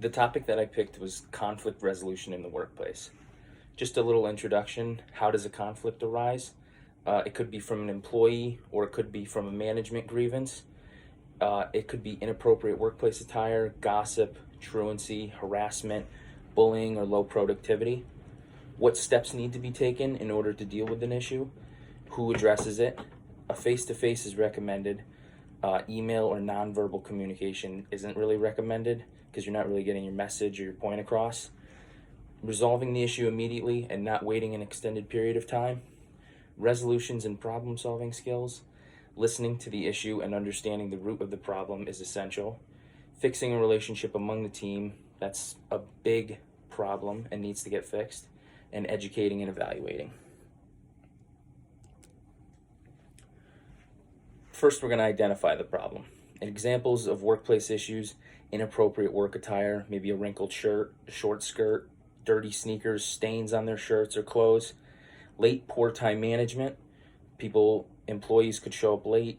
The topic that I picked was conflict resolution in the workplace. Just a little introduction. How does a conflict arise? It could be from an employee or it could be from a management grievance. It could be inappropriate workplace attire, gossip, truancy, harassment, bullying, or low productivity. What steps need to be taken in order to deal with an issue? Who addresses it? A face to face is recommended. Email or nonverbal communication isn't really recommended because you're not really getting your message or your point across. Resolving the issue immediately and not waiting an extended period of time. Resolutions and problem solving skills. Listening to the issue and understanding the root of the problem is essential. Fixing a relationship among the team, that's a big problem and needs to get fixed. And educating and evaluating. First, we're going to identify the problem. Examples of workplace issues: inappropriate work attire, maybe a wrinkled shirt, a short skirt, dirty sneakers, stains on their shirts or clothes. Late, poor time management. Employees could show up late.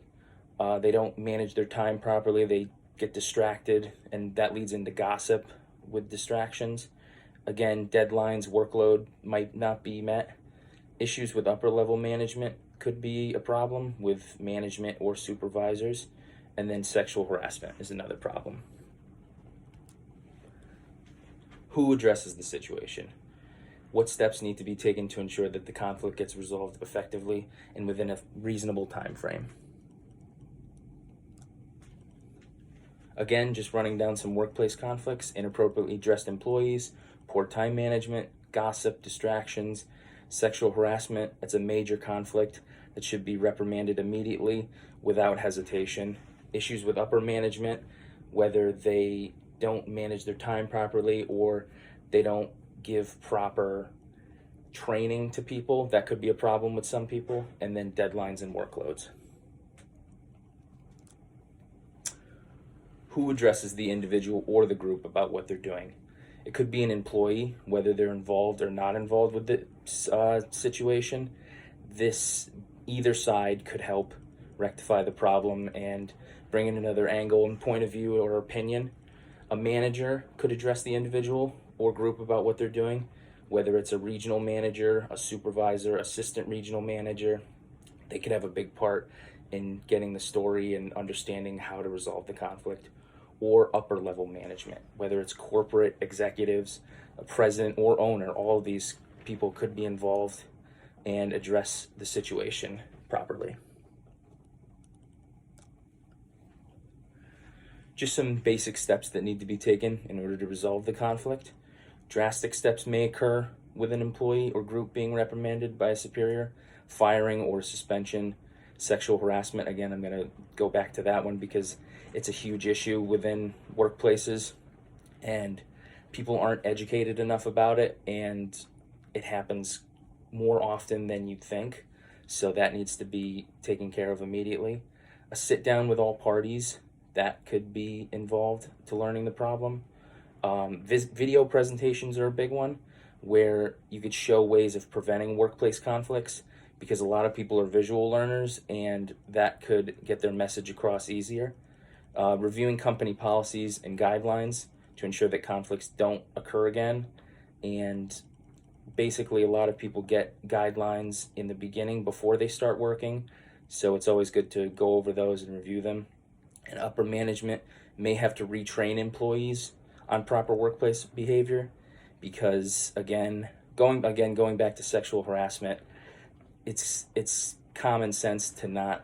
They don't manage their time properly. They get distracted, and that leads into gossip with distractions. Again, deadlines, workload might not be met. Issues with upper level management could be a problem with management or supervisors. And then sexual harassment is another problem. Who addresses the situation? What steps need to be taken to ensure that the conflict gets resolved effectively and within a reasonable time frame? Again, just running down some workplace conflicts: inappropriately dressed employees, poor time management, gossip, distractions, sexual harassment. That's a major conflict that should be reprimanded immediately without hesitation. Issues with upper management, whether they don't manage their time properly or they don't give proper training to people, that could be a problem with some people. And then deadlines and workloads. Who addresses the individual or the group about what they're doing? It could be an employee, whether they're involved or not involved with the situation. Either side could help rectify the problem and bring in another angle and point of view or opinion. A manager could address the individual or group about what they're doing, whether it's a regional manager, a supervisor, assistant regional manager. They could have a big part in getting the story and understanding how to resolve the conflict. Or upper level management, whether it's corporate executives, a president or owner. All of these people could be involved and address the situation properly. Just some basic steps that need to be taken in order to resolve the conflict. Drastic steps may occur with an employee or group being reprimanded by a superior: firing or suspension. Sexual harassment, again, I'm going to go back to that one because it's a huge issue within workplaces and people aren't educated enough about it, and it happens more often than you'd think. So that needs to be taken care of immediately. A sit down with all parties, that could be involved to learning the problem. Video presentations are a big one, where you could show ways of preventing workplace conflicts, because a lot of people are visual learners and that could get their message across easier. Reviewing company policies and guidelines to ensure that conflicts don't occur again. And basically, a lot of people get guidelines in the beginning before they start working, so it's always good to go over those and review them. And upper management may have to retrain employees on proper workplace behavior, because going back to sexual harassment, it's common sense to not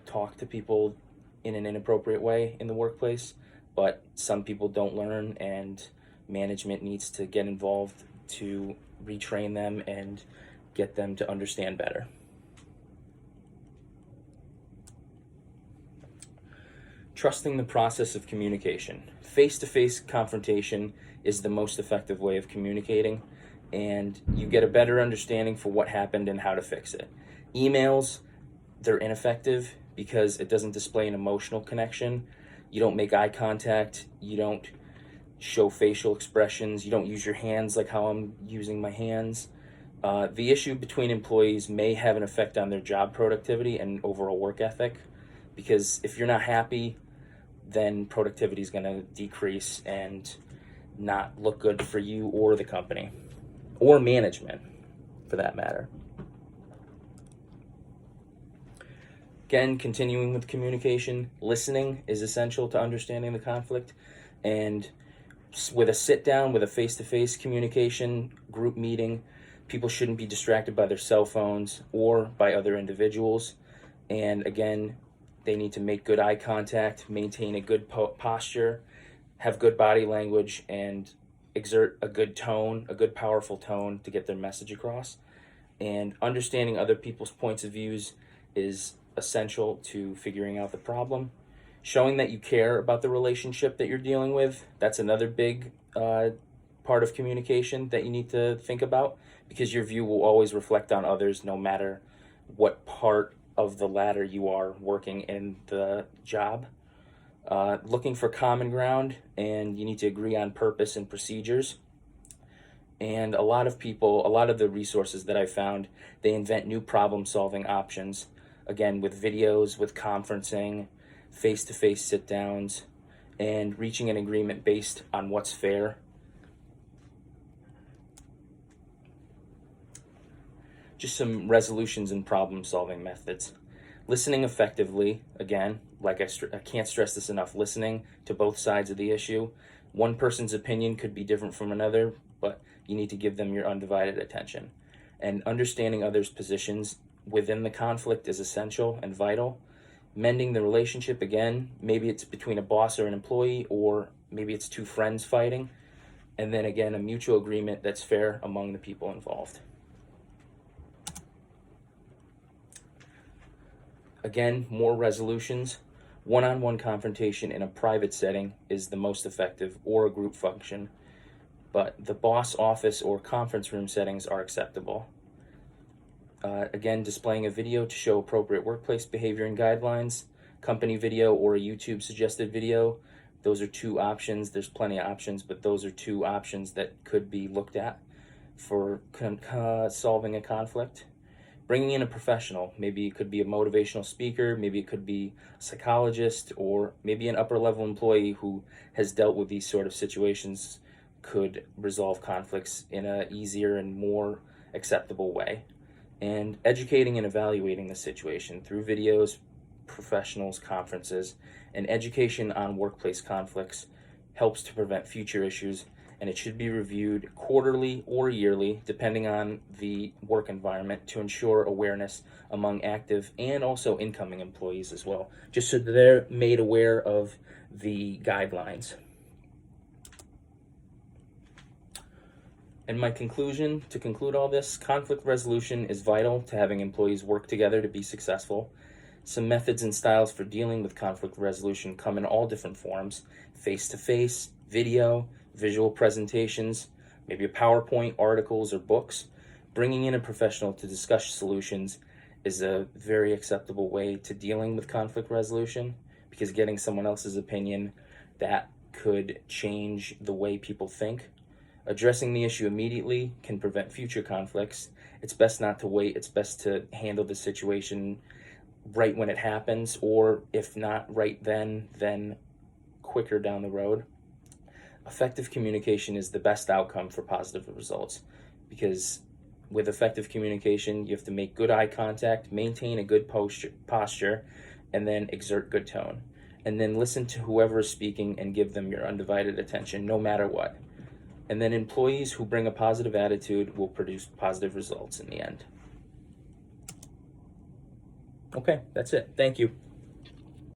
talk to people in an inappropriate way in the workplace, but some people don't learn, and management needs to get involved to retrain them and get them to understand better. Trusting the process of communication. Face-to-face confrontation is the most effective way of communicating, and you get a better understanding for what happened and how to fix it. Emails, they're ineffective because it doesn't display an emotional connection. You don't make eye contact, you don't show facial expressions, you don't use your hands like how I'm using my hands. The issue between employees may have an effect on their job productivity and overall work ethic, because if you're not happy, then productivity is going to decrease, and not look good for you or the company, or management for that matter. Again, continuing with communication, listening is essential to understanding the conflict. And with a sit down, with a face-to-face communication group meeting, people shouldn't be distracted by their cell phones or by other individuals. And again, they need to make good eye contact, maintain a good posture, have good body language, and exert a good tone, a good powerful tone to get their message across. And understanding other people's points of views is essential to figuring out the problem. Showing that you care about the relationship that you're dealing with, that's another big part of communication that you need to think about, because your view will always reflect on others no matter what part of the ladder you are working in the job. Looking for common ground, and you need to agree on purpose and procedures. And a lot of the resources that I found, they invent new problem-solving options, again, with videos, with conferencing, face-to-face sit-downs, and reaching an agreement based on what's fair. Just some resolutions and problem-solving methods. Listening effectively, again, like I can't stress this enough, listening to both sides of the issue. One person's opinion could be different from another, but you need to give them your undivided attention. And understanding others' positions within the conflict is essential and vital. Mending the relationship, again, maybe it's between a boss or an employee, or maybe it's two friends fighting. And then again, a mutual agreement that's fair among the people involved. Again, more resolutions. One-on-one confrontation in a private setting is the most effective, or a group function, but the boss office or conference room settings are acceptable. Again, displaying a video to show appropriate workplace behavior and guidelines, company video or a YouTube suggested video. Those are two options. There's plenty of options, but those are two options that could be looked at for solving a conflict. Bringing in a professional, maybe it could be a motivational speaker, maybe it could be a psychologist, or maybe an upper level employee who has dealt with these sort of situations could resolve conflicts in an easier and more acceptable way. And educating and evaluating the situation through videos, professionals, conferences, and education on workplace conflicts helps to prevent future issues, and it should be reviewed quarterly or yearly, depending on the work environment, to ensure awareness among active and also incoming employees as well, just so that they're made aware of the guidelines. And my conclusion, to conclude all this, conflict resolution is vital to having employees work together to be successful. Some methods and styles for dealing with conflict resolution come in all different forms: face-to-face, video, visual presentations, maybe a PowerPoint, articles, or books. Bringing in a professional to discuss solutions is a very acceptable way to dealing with conflict resolution, because getting someone else's opinion, that could change the way people think. Addressing the issue immediately can prevent future conflicts. It's best not to wait. It's best to handle the situation right when it happens, or if not right then quicker down the road. Effective communication is the best outcome for positive results, because with effective communication, you have to make good eye contact, maintain a good posture, and then exert good tone. And then listen to whoever is speaking and give them your undivided attention, no matter what. And then employees who bring a positive attitude will produce positive results in the end. Okay, that's it. Thank you.